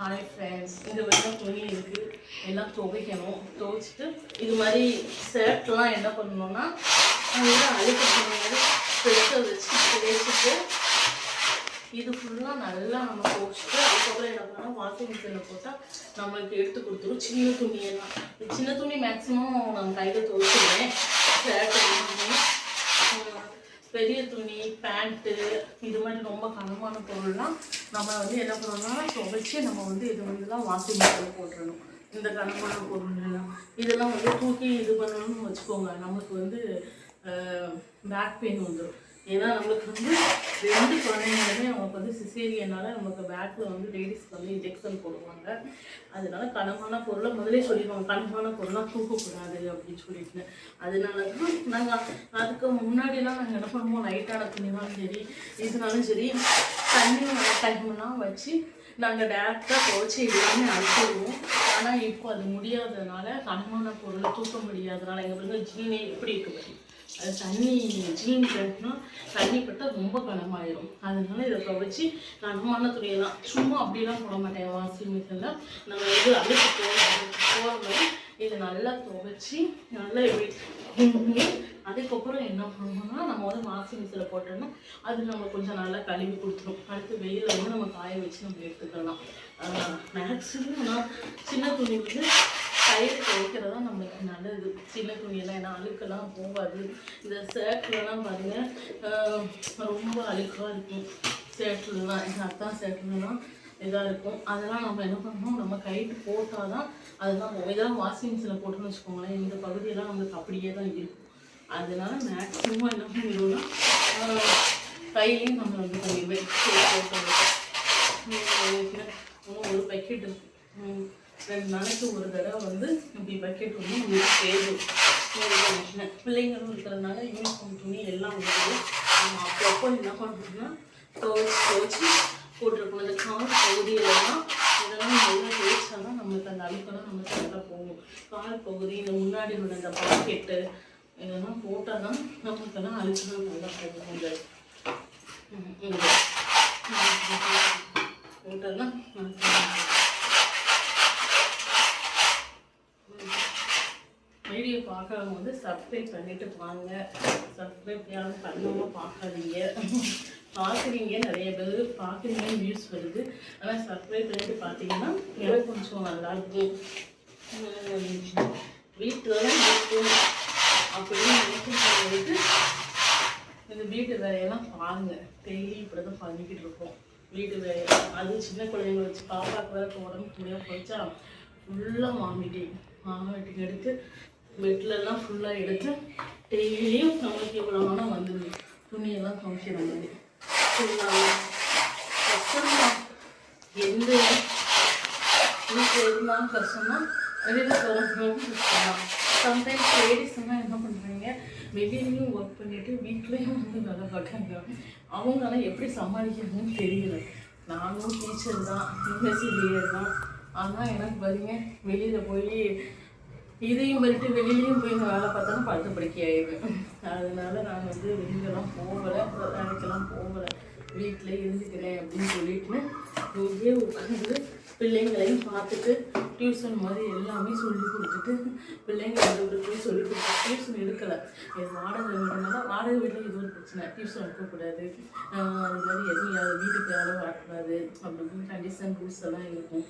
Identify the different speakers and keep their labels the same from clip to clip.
Speaker 1: Hi friends, இந்த வெள்ளம் துணி இருக்குது, எல்லாம் துவைக்கணும். துவைச்சிட்டு இது மாதிரி ஷர்ட்லாம் என்ன பண்ணணும்னா அதெல்லாம் அழுக்க மாதிரி பெருசை வச்சு தேய்ச்சிட்டு இது ஃபுல்லாக நல்லா நம்ம துவைச்சிட்டு அதுக்கப்புறம் என்ன பண்ணால் வாஷிங் மிஷினில் போட்டால் நம்மளுக்கு எடுத்து கொடுத்துரும். சின்ன துணியெல்லாம் சின்ன துணி மேக்ஸிமம் நம்ம கையில் துவைச்சிடுவேன். ஷர்ட் எல்லாமே பெரிய துணி பேண்ட்டு இது மாதிரி ரொம்ப கனமான பொருள்லாம் நம்ம வந்து என்ன பண்ணணும்னா துவைச்சி நம்ம வந்து இது வந்துலாம் வாஷிங் மிஷினில் போட்டுடணும். இந்த கனமான பொருள்லாம் இதெல்லாம் வந்து தூக்கி இது பண்ணணும்னு வச்சுக்கோங்க, நமக்கு வந்து பேக் பெயின் வந்துடும். ஏன்னா நம்மளுக்கு வந்து 2 குழந்தைங்களுமே நமக்கு வந்து சிசேரியனால நமக்கு பேக்கில் வந்து லேடிஸ்க்கு வந்து இன்ஜெக்ஷன் போடுவாங்க. அதனால கனமான பொருளை முதலே சொல்லிடுவாங்க, கனமான பொருளாக தூக்கக்கூடாது அப்படின்னு சொல்லிட்டு. அதனால தான் நாங்கள் அதுக்கு முன்னாடிலாம் நாங்கள் என்ன பண்ணுவோம், லைட்டான துணினாலும் சரி இதனாலும் சரி தண்ணி டைம்லாம் வச்சு நாங்கள் டேரெக்டாக துவைச்சி எல்லாமே அனுப்பிடுவோம். ஆனால் இப்போ அது முடியாததுனால கனமான பொருளை தூக்க முடியாததுனால எங்கள் பிள்ளைங்க ஜீனே எப்படி இருக்குது அது தண்ணி ஜீன் கட்டினா தண்ணி பட்டால் ரொம்ப கனமாயிடும். அதனால இதை துவைச்சி கனமான துணியெல்லாம் சும்மா அப்படிலாம் போட மாட்டேன் வாஷிங் மிஷினில். நம்ம இது அழுக்கு போகிற மாதிரி இதை நல்லா துவைச்சி நல்லா அதுக்கப்புறம் என்ன பண்ணணும்னா நம்ம வந்து வாஷிங் மிஷினில் போட்டோம்னா அது நம்ம கொஞ்சம் நல்லா கழுவி கொடுத்துரும். அடுத்து வெயிலில் வந்து நம்ம காய வச்சு நம்ம எடுத்துக்கலாம். மேக்ஸிமம் நான் சின்ன துணி வந்து கையில் துவைக்கிறது தான் நம்மளுக்கு நல்லது. சின்ன துணியெல்லாம் ஏன்னா அழுக்கெல்லாம் போகாது. இந்த ஷர்ட்லலாம் பாருங்கள் ரொம்ப அழுக்காக இருக்கும். ஷர்ட்லாம் எங்கள் அக்கா ஷர்ட்லாம் இதாக இருக்கும். அதெல்லாம் நம்ம என்ன பண்ணணும், நம்ம கைட்டு போட்டால் தான் அதெல்லாம் இதெல்லாம் வாஷிங் மிஷினில் போட்டோன்னு வச்சுக்கோங்களேன், இந்த பகுதியெல்லாம் நம்மளுக்கு அப்படியே தான் இருக்கும். அதனால மேக்ஸிமம் என்ன பண்ணிடுவோம்னா கையிலையும் நம்ம வந்து பண்ணிடுவேன். ஒரு பக்கெட் இருக்கும், 2 நாளைக்கு ஒரு தடவை வந்து இப்படி பக்கெட் வந்து உங்களுக்கு தேடும். பிள்ளைங்களும் இருக்கிறதுனால யூனிஃபார்ம் துணி எல்லாம் வந்து நம்ம அப்பப்போ என்ன பண்ணுறோம்னா துவைச்சி போட்டிருக்கணும். இந்த கால் பகுதியிலலாம் இதெல்லாம் நல்லா தேய்ச்சாதான் நம்மளுக்கு அந்த அழுக்கெல்லாம் நம்மளுக்கு நல்லா போகும். கால் பகுதி இந்த முன்னாடி உள்ள இந்த பாக்கெட்டு இதெல்லாம் போட்டால் தான் நம்மளுக்கெல்லாம் அழுக்கெல்லாம் நல்லா போகும். போட்டால் தான் வீடியோ பார்க்குறவங்க வந்து சப்ஸ்கிரைப் பண்ணிவிட்டு வாங்க. சப்ஸ்கிரைப் யாரும் பண்ணாமல் பார்க்காதீங்க. பார்க்குறீங்க, நிறைய பேர் பார்க்குறீங்கன்னு வியூஸ் வருது. ஆனால் சப்ஸ்கிரைப் பண்ணிட்டு பார்த்தீங்கன்னா எனக்கு கொஞ்சம் நல்லாயிருக்கும். வீட்டில் தான் இருக்கும் அப்படின்னு நினைக்கிறதுக்கு இந்த வீட்டு வேலையெல்லாம் பாருங்கள். டெய்லி இப்படி தான் பண்ணிக்கிட்டு இருக்கோம் வீட்டு வேலையெல்லாம். அது சின்ன குழந்தைங்க வச்சு பாப்பாவுக்கு வேறு உடம்புக்கு முடியாமல் போயிடுச்சா ஃபுல்லாக வாமிட்டிங் எடுத்து பெட்லெல்லாம் ஃபுல்லாக எடுத்து டெய்லியும் நம்மளுக்கு இவ்வளோ ஆனால் வந்துடுது துணியெல்லாம் துவைக்கிற மாதிரி. கஷ்டம்தான், எந்த வீட்டில் இருந்தாலும் கஷ்டம்தான், வெளியில் போகிறவங்களுக்கும் கஷ்டம்தான். சம்டைம்ஸ் லேடிஸ்லாம் என்ன பண்ணுறாங்க, வெளியிலையும் ஒர்க் பண்ணிவிட்டு வீட்லேயும் வந்து வேலை பார்க்குறாங்க. அவங்களாம் எப்படி சமாளிக்கிறதுன்னு தெரியல. நானும் டீச்சர் தான், எம்எஸ்சிபிஎட் தான். ஆனால் எனக்கு பாருங்க வெளியில் போய் இதையும் பண்ணிட்டு வெளியிலையும் போய் வேலை பார்த்தாலும் படுத்த படுக்கை ஆயிடுவேன். அதனால நான் வந்து வெளியிலலாம் போகலை, வேலைக்கெல்லாம் போகலை, வீட்டிலே இருந்துக்கிறேன் அப்படின்னு சொல்லிட்டு இங்கேயே உட்காந்து பிள்ளைங்களையும் பார்த்துட்டு டியூஷன் மாதிரி எல்லாமே சொல்லி கொடுத்துட்டு பிள்ளைங்க போய் சொல்லி கொடுத்து டியூஷன் எடுக்கலை. வாடகை வீடுனால வாடகை வீட்டில் இது ஒரு பிரச்சனை, டியூஷன் எடுக்கக்கூடாது, அது மாதிரி எதுவும் வீட்டுக்கு யாரும் வரக்கூடாது அப்படின்னு கண்டிஷன் ரூல்ஸ் எல்லாம் இருக்கும்.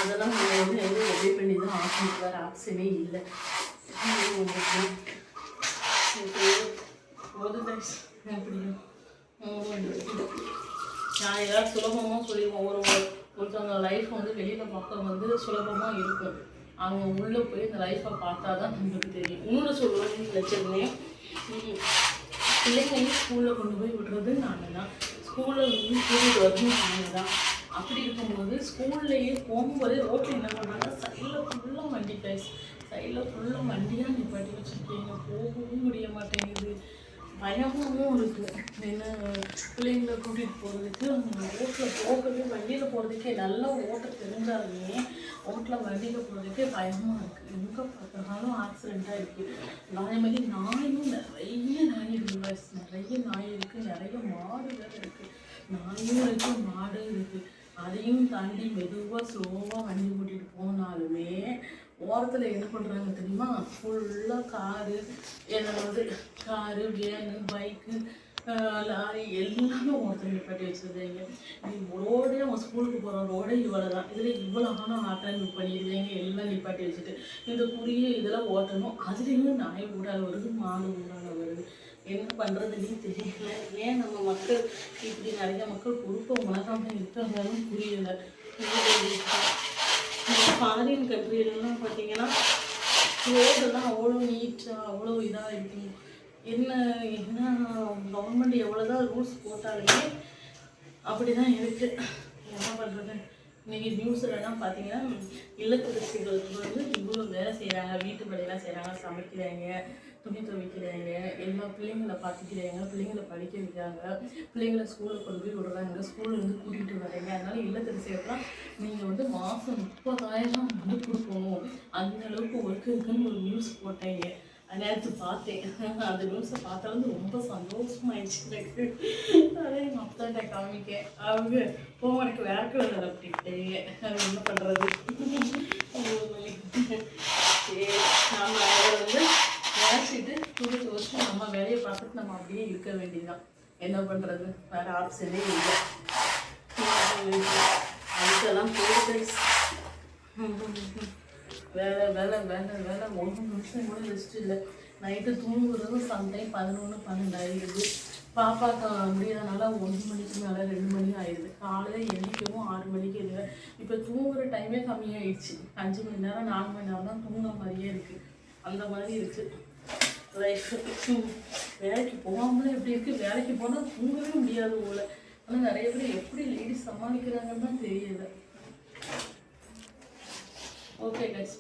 Speaker 1: அதெல்லாம் நம்ம வந்து எதுவும் ஒபே பண்ணி தான் ஆகணும், வேறு ஆப்ஷனே இல்லை. எப்படியும் நான் ஏதாவது சுலபமாக சொல்லிடுவோம். ஒருத்தவங்க லைஃப் வந்து வெளியில் பார்க்க வந்து சுலபமாக இருக்கும். அவங்க உள்ளே போய் இந்த லைஃப்பை பார்த்தா தான் நம்மளுக்கு தெரியும். இன்னொன்று சொல்லுவேன்னு வச்சுருந்தேன், பிள்ளைங்களையும் ஸ்கூலில் கொண்டு போய் விடுறது நாங்கள் தான், ஸ்கூலில் வந்து கூட்டிகிட்டு வரதும் நாங்கள் தான். அப்படி இருக்கும்போது ஸ்கூல்லையே போகும்போதே ரோட்டில் என்ன பண்ணாங்க, சைடில் ஃபுல்லாக வண்டி கைஸ், சைடில் ஃபுல்லாக வண்டியாக நிப்பாட்டி வச்சுருக்கீங்க, போகவும் முடிய மாட்டேங்குது, பயமாகவும் இருக்குது. ஏன்னா பிள்ளைங்களை கூட்டிகிட்டு போகிறதுக்கு ரோட்டில் போகவே வண்டியில் போகிறதுக்கே நல்லா ஓட்ட தெரிஞ்சாலுமே ரோட்டில் வண்டியில் போகிறதுக்கே பயமாக இருக்குது. எங்கே பார்க்குறதாலும் ஆக்சிடெண்ட்டாக இருக்குது. அதே மாதிரி நாயும் நிறைய நாய் இருக்குது, நிறைய நாய் இருக்குது, நிறைய மாடு வேறு இருக்குது. நாயும் இருக்குது, மாடும் இருக்குது. அதையும் தாண்டி மெதுவாக ஸ்லோவாக வண்டி ஓட்டிகிட்டு போனாலுமே ஓரத்தில் என்ன பண்ணுறாங்க தெரியுமா, ஃபுல்லாக காரு, என்னோட காரு, வேனு, பைக்கு, லாரி எல்லாமே ஓரத்தில் நிப்பாட்டி வச்சுருந்தீங்க. ரோடே அவங்க ஸ்கூலுக்கு போகிற ரோடே இவ்வளோ தான், இதில் இவ்வளோ ஆனால் ஆட்டை பண்ணிடுவீங்க எல்லாம் நிப்பாட்டி வச்சுட்டு. இந்த குறுகிய இதெல்லாம் ஓட்டணும், அதுலேயும் நாய் ஊடால வருது, மாடு ஊடால வருது. என்ன பண்ணுறதுன்னு தெரியல. ஏன் நம்ம மக்கள் இப்படி நிறைய மக்கள் பொறுப்பை உணராம இருக்கிறதாலும் புரியலை. ஃபாரின் கண்ட்ரிலலாம் பார்த்தீங்கன்னா ரோடெல்லாம் அவ்வளோ நீட்டாக அவ்வளோ இதாக இருக்கும். என்ன என்ன கவர்மெண்ட் எவ்வளோதான் ரூல்ஸ் போட்டாலுமே அப்படி தான் இருக்குது. என்ன பண்ணுறது? இன்றைக்கி நியூஸ்லலாம் பார்த்தீங்கன்னா இல்லத்தரசிகளுக்கு வந்து இவ்வளோ வேலை செய்கிறாங்க, வீட்டு வேலையெல்லாம் செய்கிறாங்க, சமைக்கிறாங்க, துணி துவைக்கிறாங்க, எல்லா பிள்ளைங்களை பார்த்துக்கிறாங்க, பிள்ளைங்களை படிக்க வைக்கிறாங்க, பிள்ளைங்களை ஸ்கூலில் கொண்டு போய் விடுறாங்க, ஸ்கூல்லேருந்து கூட்டிகிட்டு வர்றாங்க. அதனால் இல்லத்தரசிகளுக்குலாம் நீங்கள் வந்து மாதம் 30,000 வந்து கொடுக்கணும், அந்த அளவுக்கு ஒர்க் இருக்குன்னு ஒரு நியூஸ் போட்டாங்க. நேற்று பார்த்தேன். அந்த நியூஸை பார்த்தாலும் ரொம்ப சந்தோஷமாயிடுச்சு எனக்கு. அதை எங்கள் அப்பாட்ட காமிக்க, அவங்க எனக்கு வேர்க்கலை அப்படின்ட்டு அது என்ன பண்ணுறது. சரி, நம்ம அதை வந்து வேசிட்டு துணி துவச்சு நம்ம வேலையை பார்த்துட்டு நம்ம அப்படியே இருக்க வேண்டியதுதான். என்ன பண்ணுறது, வேறு ஆப்ஷனே இல்லை. அதுக்கெல்லாம் போயிட்டு வேலை வேலை வேலை வேலை 1 நிமிஷம் கூட ரெஸ்ட் இல்லை. நைட்டு தூங்குறதும் சம்டைம் 11, 12 ஆகிடுது. பாப்பாக்க முடியாதனால 1 மணிக்கு மேலே 2 மணி ஆயிடுது. காலையில் எண்ணிக்கவும் 6 மணிக்கு இல்லை. இப்போ தூங்குகிற டைமே கம்மியாயிடுச்சு. 5 மணி நேரம் 4 மணி நேரம் தான் தூங்குற மாதிரியே இருக்குது. அந்த மாதிரி இருக்குது லைஃப். வேலைக்கு போகாமலே எப்படி இருக்குது, வேலைக்கு போனால் தூங்கவே முடியாது போல. ஆனால் நிறைய பேர் எப்படி லேடிஸ் சமாளிக்கிறாங்கன்னு தான் தெரியலை. Okay guys,